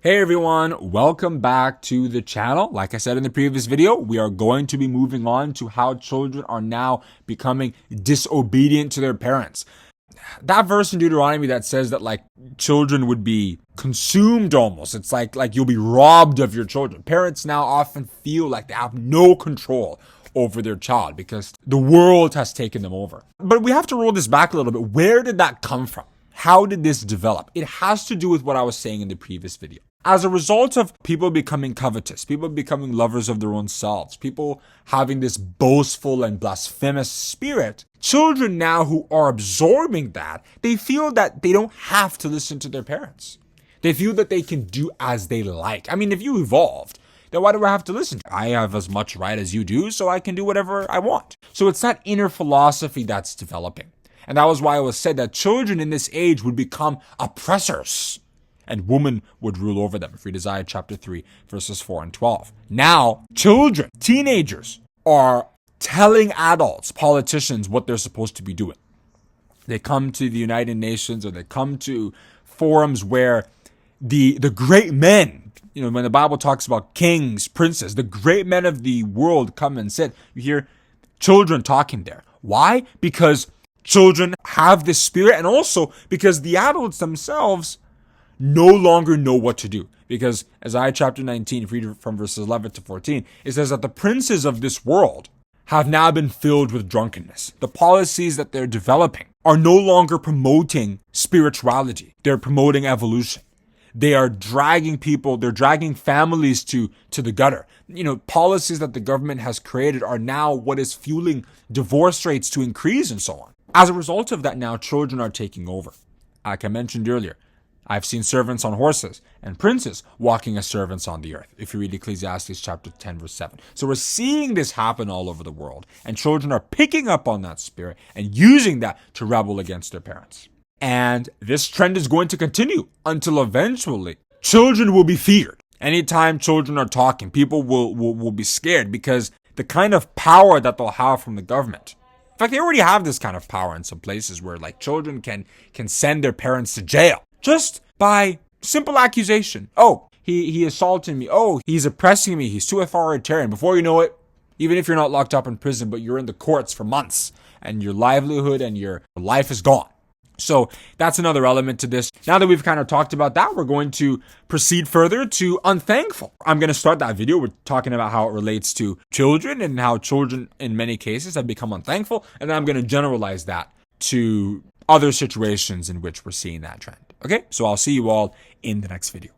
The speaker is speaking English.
Hey everyone, welcome back to the channel. Like I said in the previous video, we are going to be moving on to how children are now becoming disobedient to their parents. That verse in Deuteronomy that says that children would be consumed almost. It's like you'll be robbed of your children. Parents now often feel like they have no control over their child because the world has taken them over. But we have to roll this back a little bit. Where did that come from? How did this develop? It has to do with what I was saying in the previous video. As a result of people becoming covetous, people becoming lovers of their own selves, people having this boastful and blasphemous spirit, children now who are absorbing that, they feel that they don't have to listen to their parents. They feel that they can do as they like. I mean, if you evolved, then why do I have to listen? I have as much right as you do, so I can do whatever I want. So it's that inner philosophy that's developing. And that was why it was said that children in this age would become oppressors and woman would rule over them. Read Isaiah chapter 3, verses 4 and 12. Now, children, teenagers, are telling adults, politicians, what they're supposed to be doing. They come to the United Nations or they come to forums where the great men, when the Bible talks about kings, princes, the great men of the world come and sit. You hear children talking there. Why? Because children have this spirit, and also because the adults themselves no longer know what to do. Because Isaiah chapter 19, if you read from verses 11 to 14, it says that the princes of this world have now been filled with drunkenness. The policies that they're developing are no longer promoting spirituality. They're promoting evolution. They are dragging people, they're dragging families to the gutter. Policies that the government has created are now what is fueling divorce rates to increase and so on. As a result of that, now children are taking over. Like I mentioned earlier, I've seen servants on horses and princes walking as servants on the earth, if you read Ecclesiastes chapter 10, verse 7. So we're seeing this happen all over the world, and children are picking up on that spirit and using that to rebel against their parents. And this trend is going to continue until eventually children will be feared. Anytime children are talking, people will be scared because the kind of power that they'll have from the government. In fact, they already have this kind of power in some places where children can send their parents to jail just by simple accusation. Oh, he assaulted me. Oh, he's oppressing me. He's too authoritarian. Before you know it, even if you're not locked up in prison, but you're in the courts for months and your livelihood and your life is gone. So that's another element to this. Now that we've kind of talked about that, we're going to proceed further to unthankful. I'm going to start that video. We're talking about how it relates to children and how children in many cases have become unthankful. And then I'm going to generalize that to other situations in which we're seeing that trend. Okay, so I'll see you all in the next video.